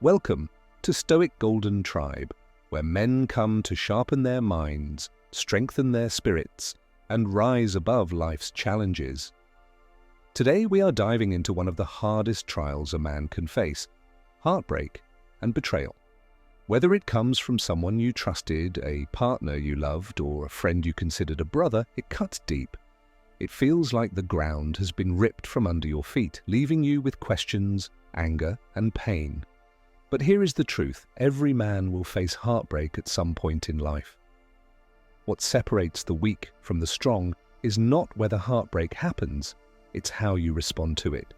Welcome to Stoic Golden Tribe, where men come to sharpen their minds, strengthen their spirits, and rise above life's challenges. Today we are diving into one of the hardest trials a man can face: heartbreak and betrayal. Whether it comes from someone you trusted, a partner you loved, or a friend you considered a brother, it cuts deep. It feels like the ground has been ripped from under your feet, leaving you with questions, anger, and pain. But here is the truth: every man will face heartbreak at some point in life. What separates the weak from the strong is not whether heartbreak happens, it's how you respond to it.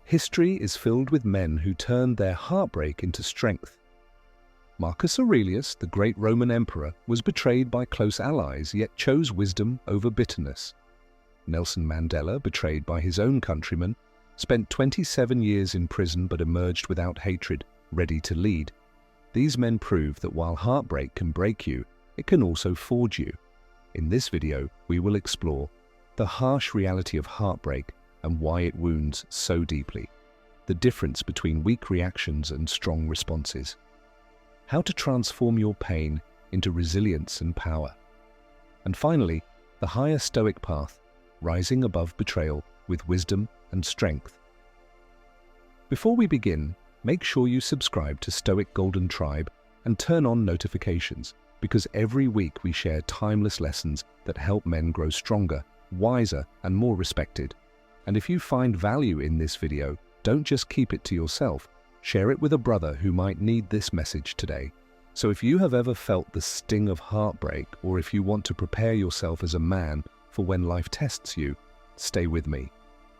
History is filled with men who turned their heartbreak into strength. Marcus Aurelius, the great Roman emperor, was betrayed by close allies, yet chose wisdom over bitterness. Nelson Mandela, betrayed by his own countrymen, spent 27 years in prison but emerged without hatred, ready to lead. These men prove that while heartbreak can break you, it can also forge you. In this video, we will explore the harsh reality of heartbreak and why it wounds so deeply, the difference between weak reactions and strong responses, how to transform your pain into resilience and power, and finally, the higher Stoic path, rising above betrayal with wisdom and strength. Before we begin, make sure you subscribe to Stoic Golden Tribe and turn on notifications, because every week we share timeless lessons that help men grow stronger, wiser, and more respected. And if you find value in this video, don't just keep it to yourself. Share it with a brother who might need this message today. So if you have ever felt the sting of heartbreak, or if you want to prepare yourself as a man for when life tests you, stay with me.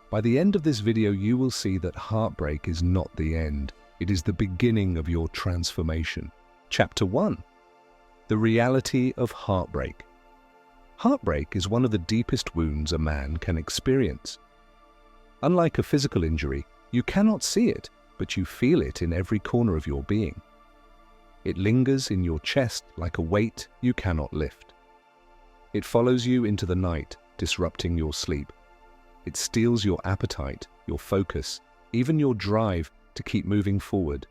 By the end of this video, you will see that heartbreak is not the end. It is the beginning of your transformation. Chapter 1. The reality of heartbreak. Heartbreak is one of the deepest wounds a man can experience. Unlike a physical injury, you cannot see it, but you feel it in every corner of your being. It lingers in your chest like a weight you cannot lift. It follows you into the night, disrupting your sleep. It steals your appetite, your focus, even your drive to keep moving forward.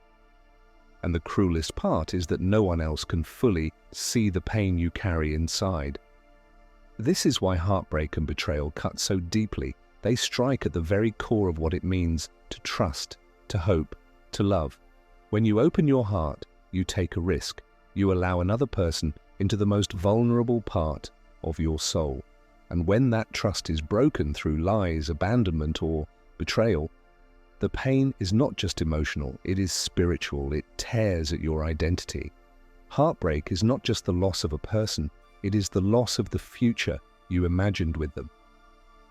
And the cruelest part is that no one else can fully see the pain you carry inside. This is why heartbreak and betrayal cut so deeply. They strike at the very core of what it means to trust, to hope, to love. When you open your heart, you take a risk. You allow another person into the most vulnerable part of your soul. And when that trust is broken through lies, abandonment, or betrayal, the pain is not just emotional, it is spiritual. It tears at your identity. Heartbreak is not just the loss of a person, it is the loss of the future you imagined with them.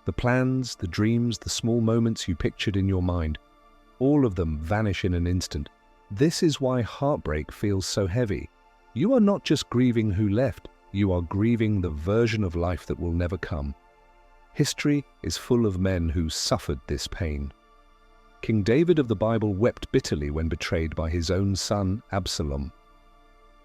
The plans, the dreams, the small moments you pictured in your mind, all of them vanish in an instant. This is why heartbreak feels so heavy. You are not just grieving who left, you are grieving the version of life that will never come. History is full of men who suffered this pain. King David of the Bible wept bitterly when betrayed by his own son, Absalom.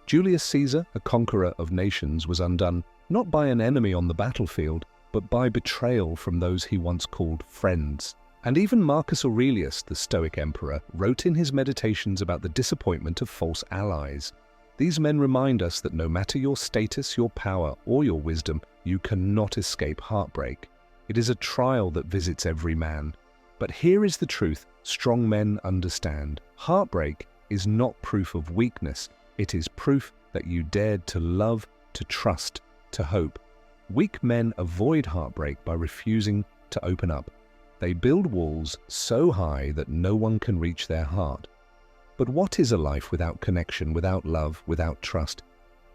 Julius Caesar, a conqueror of nations, was undone not by an enemy on the battlefield, but by betrayal from those he once called friends. And even Marcus Aurelius, the Stoic emperor, wrote in his meditations about the disappointment of false allies. These men remind us that no matter your status, your power, or your wisdom, you cannot escape heartbreak. It is a trial that visits every man. But here is the truth strong men understand. Heartbreak is not proof of weakness. It is proof that you dared to love, to trust, to hope. Weak men avoid heartbreak by refusing to open up. They build walls so high that no one can reach their heart. But what is a life without connection, without love, without trust?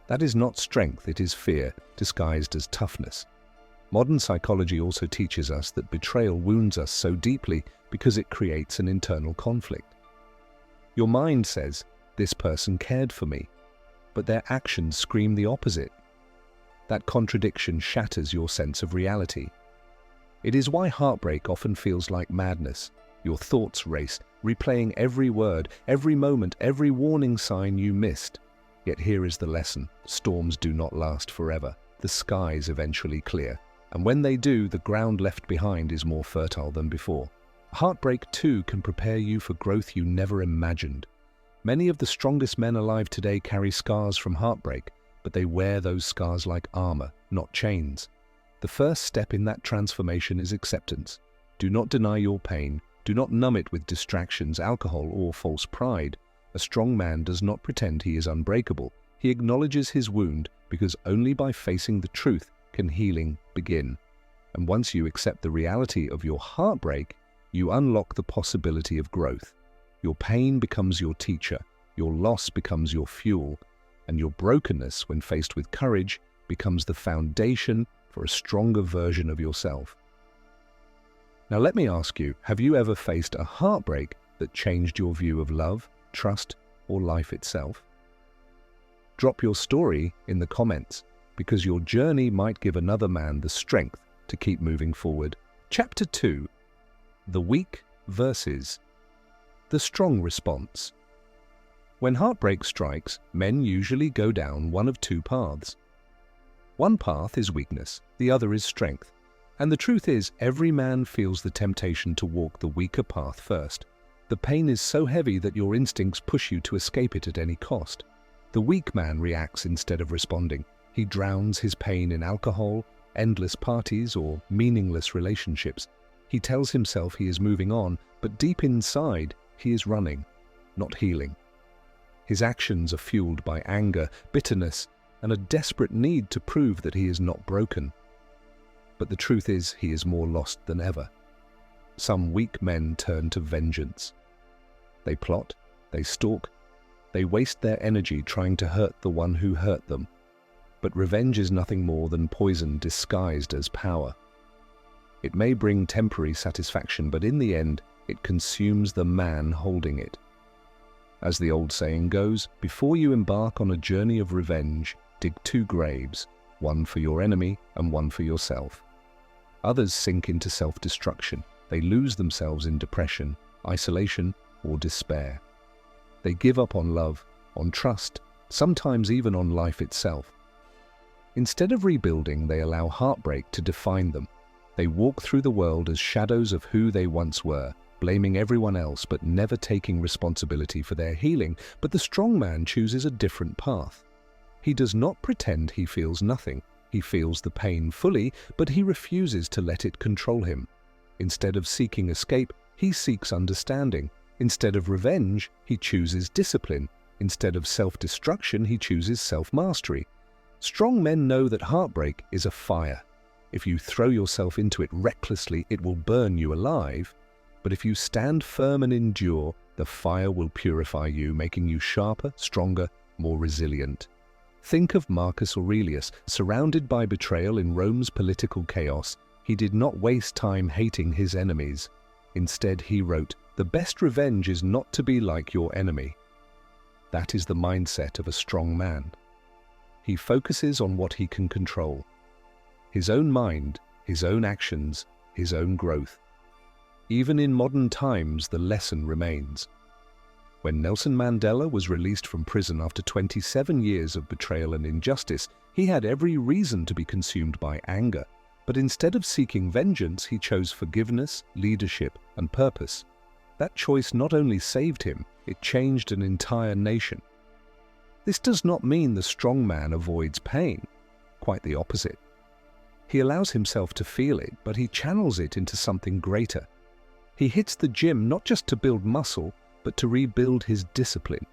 That is not strength, it is fear, disguised as toughness. Modern psychology also teaches us that betrayal wounds us so deeply because it creates an internal conflict. Your mind says, "This person cared for me," but their actions scream the opposite. That contradiction shatters your sense of reality. It is why heartbreak often feels like madness. Your thoughts race, replaying every word, every moment, every warning sign you missed. Yet here is the lesson: storms do not last forever. The skies eventually clear. And when they do, the ground left behind is more fertile than before. Heartbreak, too, can prepare you for growth you never imagined. Many of the strongest men alive today carry scars from heartbreak, but they wear those scars like armor, not chains. The first step in that transformation is acceptance. Do not deny your pain. Do not numb it with distractions, alcohol, or false pride. A strong man does not pretend he is unbreakable. He acknowledges his wound, because only by facing the truth can healing begin. And once you accept the reality of your heartbreak, you unlock the possibility of growth. Your pain becomes your teacher, your loss becomes your fuel, and your brokenness, when faced with courage, becomes the foundation for a stronger version of yourself. Now let me ask you, have you ever faced a heartbreak that changed your view of love, trust, or life itself? Drop your story in the comments, because your journey might give another man the strength to keep moving forward. Chapter 2. The weak versus the strong response. When heartbreak strikes, men usually go down one of two paths. One path is weakness, the other is strength. And the truth is, every man feels the temptation to walk the weaker path first. The pain is so heavy that your instincts push you to escape it at any cost. The weak man reacts instead of responding. He drowns his pain in alcohol, endless parties, or meaningless relationships. He tells himself he is moving on, but deep inside, he is running, not healing. His actions are fueled by anger, bitterness, and a desperate need to prove that he is not broken. But the truth is, he is more lost than ever. Some weak men turn to vengeance. They plot, they stalk, they waste their energy trying to hurt the one who hurt them. But revenge is nothing more than poison disguised as power. It may bring temporary satisfaction, but in the end, it consumes the man holding it. As the old saying goes, before you embark on a journey of revenge, dig 2 graves, one for your enemy and one for yourself. Others sink into self-destruction. They lose themselves in depression, isolation, or despair. They give up on love, on trust, sometimes even on life itself. Instead of rebuilding, they allow heartbreak to define them. They walk through the world as shadows of who they once were, blaming everyone else but never taking responsibility for their healing. But the strong man chooses a different path. He does not pretend he feels nothing. He feels the pain fully, but he refuses to let it control him. Instead of seeking escape, he seeks understanding. Instead of revenge, he chooses discipline. Instead of self-destruction, he chooses self-mastery. Strong men know that heartbreak is a fire. If you throw yourself into it recklessly, it will burn you alive. But if you stand firm and endure, the fire will purify you, making you sharper, stronger, more resilient. Think of Marcus Aurelius. Surrounded by betrayal in Rome's political chaos, he did not waste time hating his enemies. Instead, he wrote, "The best revenge is not to be like your enemy." That is the mindset of a strong man. He focuses on what he can control. His own mind, his own actions, his own growth. Even in modern times, the lesson remains. When Nelson Mandela was released from prison after 27 years of betrayal and injustice, he had every reason to be consumed by anger. But instead of seeking vengeance, he chose forgiveness, leadership, and purpose. That choice not only saved him, it changed an entire nation. This does not mean the strong man avoids pain. Quite the opposite. He allows himself to feel it, but he channels it into something greater. He hits the gym not just to build muscle, but to rebuild his discipline.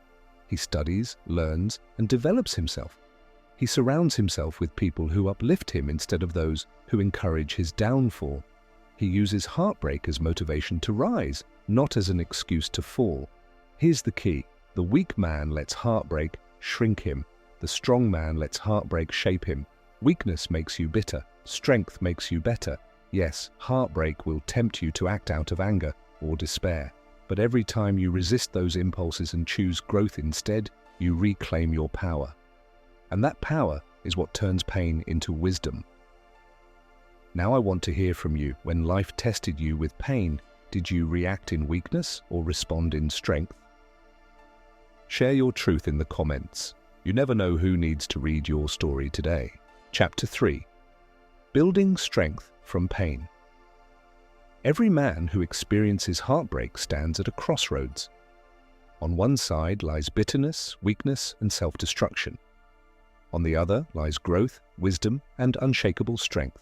He studies, learns, and develops himself. He surrounds himself with people who uplift him instead of those who encourage his downfall. He uses heartbreak as motivation to rise, not as an excuse to fall. Here's the key. The weak man lets heartbreak shrink him. The strong man lets heartbreak shape him. Weakness makes you bitter. Strength makes you better. Yes, heartbreak will tempt you to act out of anger or despair. But every time you resist those impulses and choose growth instead, you reclaim your power. And that power is what turns pain into wisdom. Now I want to hear from you. When life tested you with pain, did you react in weakness or respond in strength? Share your truth in the comments. You never know who needs to read your story today. Chapter 3. Building strength from pain. Every man who experiences heartbreak stands at a crossroads. On one side lies bitterness, weakness, and self-destruction. On the other lies growth, wisdom, and unshakable strength.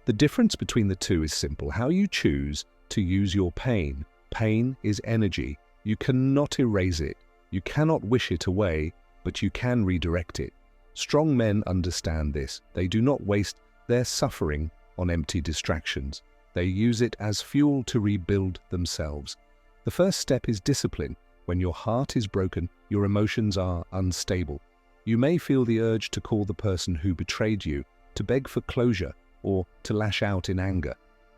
The difference between the two is simple: how you choose to use your pain. Pain is energy. You cannot erase it. You cannot wish it away, but you can redirect it. Strong men understand this. They do not waste their suffering on empty distractions. They use it as fuel to rebuild themselves. The first step is discipline. When your heart is broken, your emotions are unstable. You may feel the urge to call the person who betrayed you, to beg for closure, or to lash out in anger.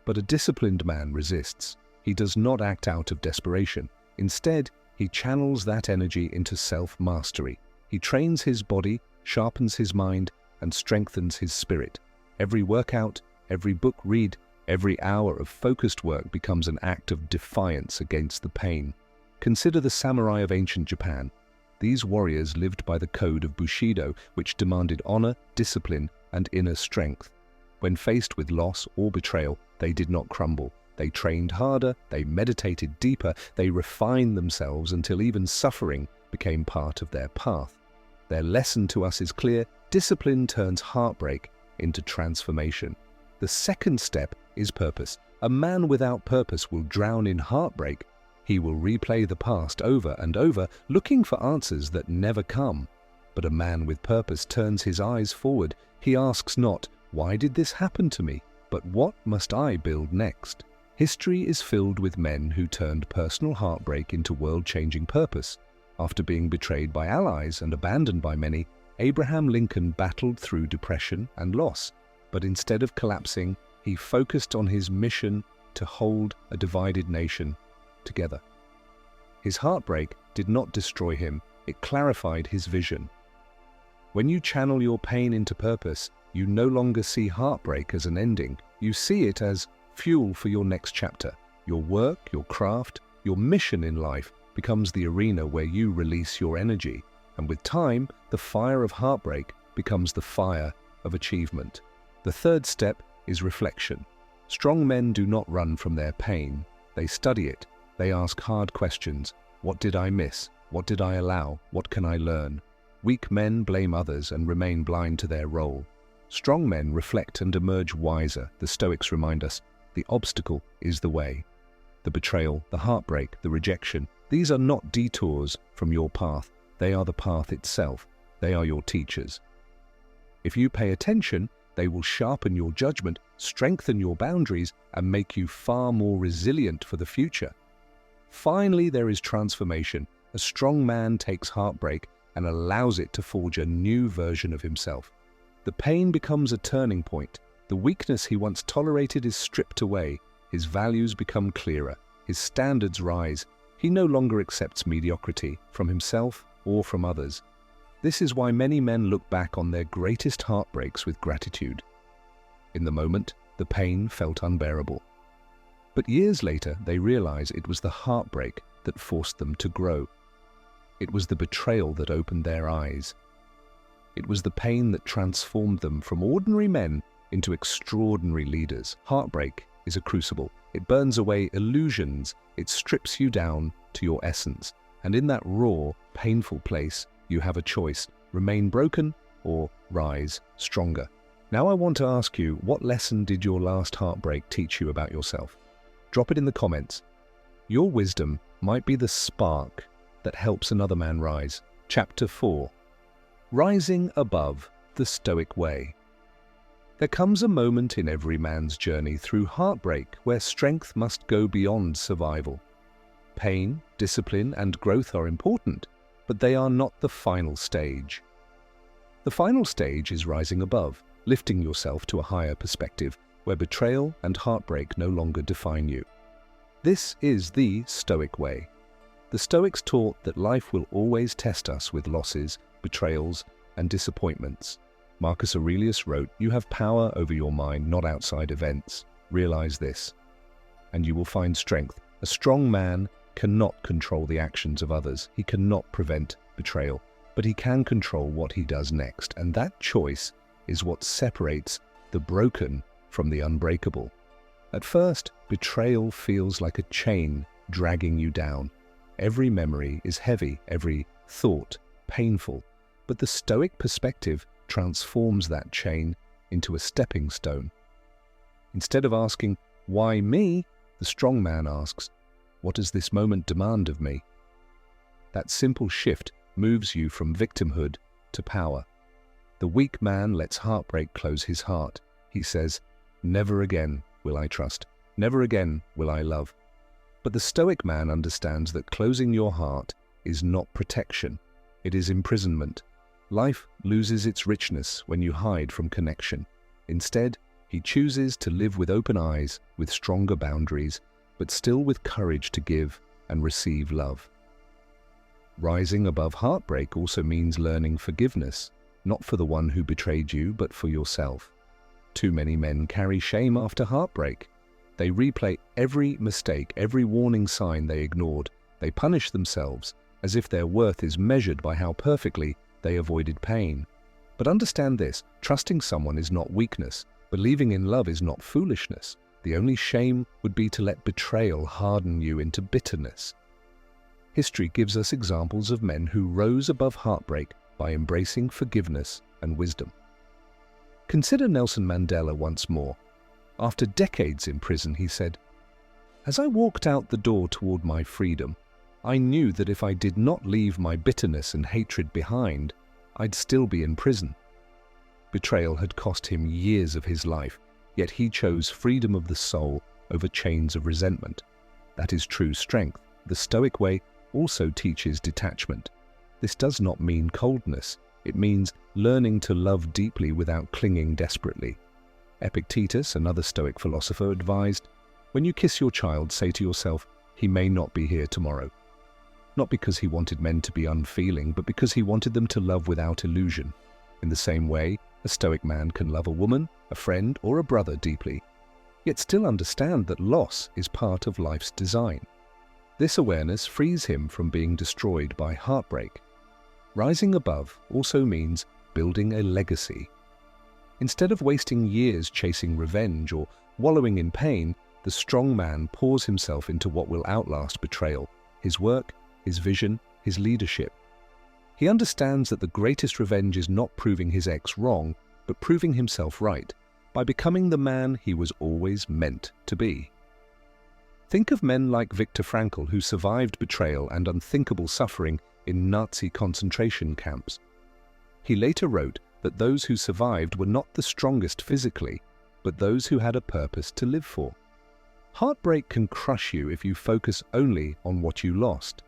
But a disciplined man resists. He does not act out of desperation. Instead, he channels that energy into self-mastery. He trains his body, sharpens his mind, and strengthens his spirit. Every workout, every book read, every hour of focused work becomes an act of defiance against the pain. Consider the samurai of ancient Japan. These warriors lived by the code of Bushido, which demanded honor, discipline, and inner strength. When faced with loss or betrayal, they did not crumble. They trained harder, they meditated deeper, they refined themselves until even suffering became part of their path. Their lesson to us is clear: discipline turns heartbreak into transformation. The second step is purpose. A man without purpose will drown in heartbreak. He will replay the past over and over, looking for answers that never come. But a man with purpose turns his eyes forward. He asks not, "Why did this happen to me?" but "What must I build next?" History is filled with men who turned personal heartbreak into world-changing purpose. After being betrayed by allies and abandoned by many, Abraham Lincoln battled through depression and loss. But instead of collapsing, he focused on his mission to hold a divided nation together. His heartbreak did not destroy him, it clarified his vision. When you channel your pain into purpose, you no longer see heartbreak as an ending. You see it as fuel for your next chapter. Your work, your craft, your mission in life becomes the arena where you release your energy. And with time, the fire of heartbreak becomes the fire of achievement. The third step is reflection. Strong men do not run from their pain. They study it. They ask hard questions. What did I miss? What did I allow? What can I learn? Weak men blame others and remain blind to their role. Strong men reflect and emerge wiser. The Stoics remind us, the obstacle is the way. The betrayal, the heartbreak, the rejection, these are not detours from your path. They are the path itself. They are your teachers. If you pay attention, they will sharpen your judgment, strengthen your boundaries, and make you far more resilient for the future. Finally, there is transformation. A strong man takes heartbreak and allows it to forge a new version of himself. The pain becomes a turning point. The weakness he once tolerated is stripped away. His values become clearer. His standards rise. He no longer accepts mediocrity from himself or from others. This is why many men look back on their greatest heartbreaks with gratitude. In the moment, the pain felt unbearable. But years later, they realize it was the heartbreak that forced them to grow. It was the betrayal that opened their eyes. It was the pain that transformed them from ordinary men into extraordinary leaders. Heartbreak is a crucible. It burns away illusions. It strips you down to your essence. And in that raw, painful place, you have a choice: remain broken or rise stronger. Now I want to ask you, what lesson did your last heartbreak teach you about yourself? Drop it in the comments. Your wisdom might be the spark that helps another man rise. Chapter 4. Rising Above the Stoic Way. There comes a moment in every man's journey through heartbreak where strength must go beyond survival. Pain, discipline, and growth are important, but they are not the final stage. The final stage is rising above, lifting yourself to a higher perspective, where betrayal and heartbreak no longer define you. This is the Stoic way. The Stoics taught that life will always test us with losses, betrayals, and disappointments. Marcus Aurelius wrote, "You have power over your mind, not outside events. Realize this, and you will find strength." A strong man cannot control the actions of others. He cannot prevent betrayal, but he can control what he does next. And that choice is what separates the broken from the unbreakable. At first, betrayal feels like a chain dragging you down. Every memory is heavy, every thought painful, but the Stoic perspective transforms that chain into a stepping stone. Instead of asking, "Why me?" the strong man asks, "What does this moment demand of me?" That simple shift moves you from victimhood to power. The weak man lets heartbreak close his heart. He says, "Never again will I trust. Never again will I love." But the Stoic man understands that closing your heart is not protection, it is imprisonment. Life loses its richness when you hide from connection. Instead, he chooses to live with open eyes, with stronger boundaries, but still with courage to give and receive love. Rising above heartbreak also means learning forgiveness, not for the one who betrayed you, but for yourself. Too many men carry shame after heartbreak. They replay every mistake, every warning sign they ignored. They punish themselves as if their worth is measured by how perfectly they avoided pain. But understand this, trusting someone is not weakness. Believing in love is not foolishness. The only shame would be to let betrayal harden you into bitterness. History gives us examples of men who rose above heartbreak by embracing forgiveness and wisdom. Consider Nelson Mandela once more. After decades in prison, he said, "As I walked out the door toward my freedom, I knew that if I did not leave my bitterness and hatred behind, I'd still be in prison." Betrayal had cost him years of his life, yet he chose freedom of the soul over chains of resentment. That is true strength. The Stoic way also teaches detachment. This does not mean coldness. It means learning to love deeply without clinging desperately. Epictetus, another Stoic philosopher, advised, "When you kiss your child, say to yourself, 'He may not be here tomorrow.'" Not because he wanted men to be unfeeling, but because he wanted them to love without illusion. In the same way, a Stoic man can love a woman, a friend, or a brother deeply, yet still understand that loss is part of life's design. This awareness frees him from being destroyed by heartbreak. Rising above also means building a legacy. Instead of wasting years chasing revenge or wallowing in pain, the strong man pours himself into what will outlast betrayal: his work, his vision, his leadership. He understands that the greatest revenge is not proving his ex wrong, but proving himself right, by becoming the man he was always meant to be. Think of men like Viktor Frankl, who survived betrayal and unthinkable suffering in Nazi concentration camps. He later wrote that those who survived were not the strongest physically, but those who had a purpose to live for. Heartbreak can crush you if you focus only on what you lost.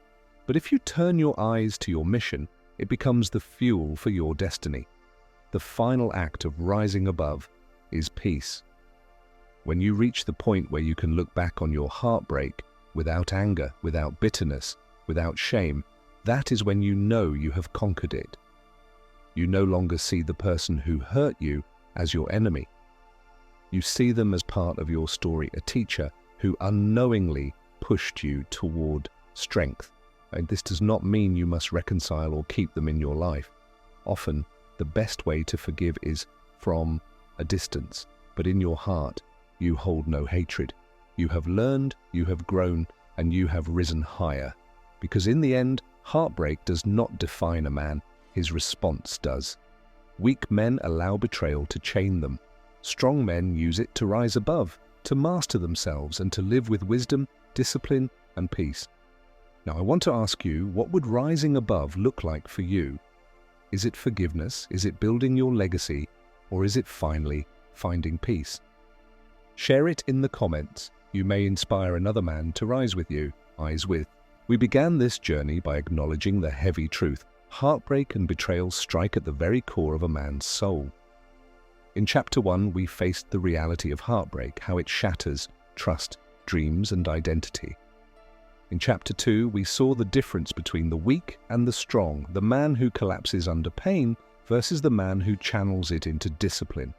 But if you turn your eyes to your mission, it becomes the fuel for your destiny. The final act of rising above is peace. When you reach the point where you can look back on your heartbreak without anger, without bitterness, without shame, that is when you know you have conquered it. You no longer see the person who hurt you as your enemy. You see them as part of your story, a teacher who unknowingly pushed you toward strength. And this does not mean you must reconcile or keep them in your life. Often, the best way to forgive is from a distance, but in your heart, you hold no hatred. You have learned, you have grown, and you have risen higher. Because in the end, heartbreak does not define a man, his response does. Weak men allow betrayal to chain them. Strong men use it to rise above, to master themselves, and to live with wisdom, discipline, and peace. Now, I want to ask you, what would rising above look like for you? Is it forgiveness? Is it building your legacy? Or is it finally finding peace? Share it in the comments. You may inspire another man to rise with you, eyes with. We began this journey by acknowledging the heavy truth. Heartbreak and betrayal strike at the very core of a man's soul. In Chapter 1, we faced the reality of heartbreak, how it shatters trust, dreams, and identity. In Chapter 2, we saw the difference between the weak and the strong, the man who collapses under pain versus the man who channels it into discipline.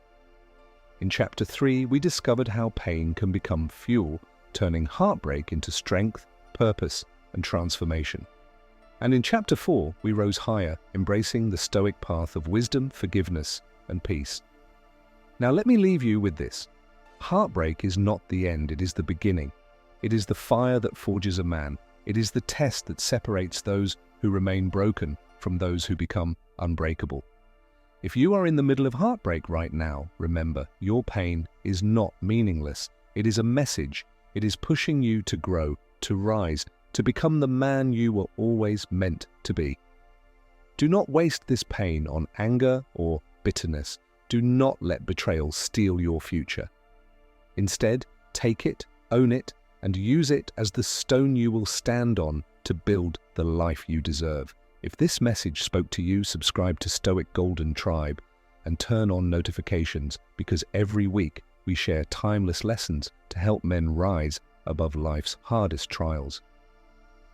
In Chapter 3, we discovered how pain can become fuel, turning heartbreak into strength, purpose, and transformation. And in Chapter 4, we rose higher, embracing the Stoic path of wisdom, forgiveness, and peace. Now let me leave you with this. Heartbreak is not the end, it is the beginning. It is the fire that forges a man. It is the test that separates those who remain broken from those who become unbreakable. If you are in the middle of heartbreak right now, remember, your pain is not meaningless. It is a message. It is pushing you to grow, to rise, to become the man you were always meant to be. Do not waste this pain on anger or bitterness. Do not let betrayal steal your future. Instead, take it, own it, and use it as the stone you will stand on to build the life you deserve. If this message spoke to you, subscribe to Stoic Golden Tribe and turn on notifications, because every week we share timeless lessons to help men rise above life's hardest trials.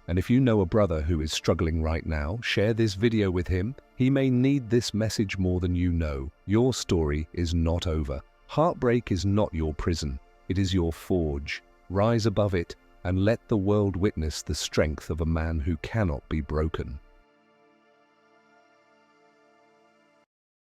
And if you know a brother who is struggling right now, share this video with him. He may need this message more than you know. Your story is not over. Heartbreak is not your prison. It is your forge. Rise above it and let the world witness the strength of a man who cannot be broken.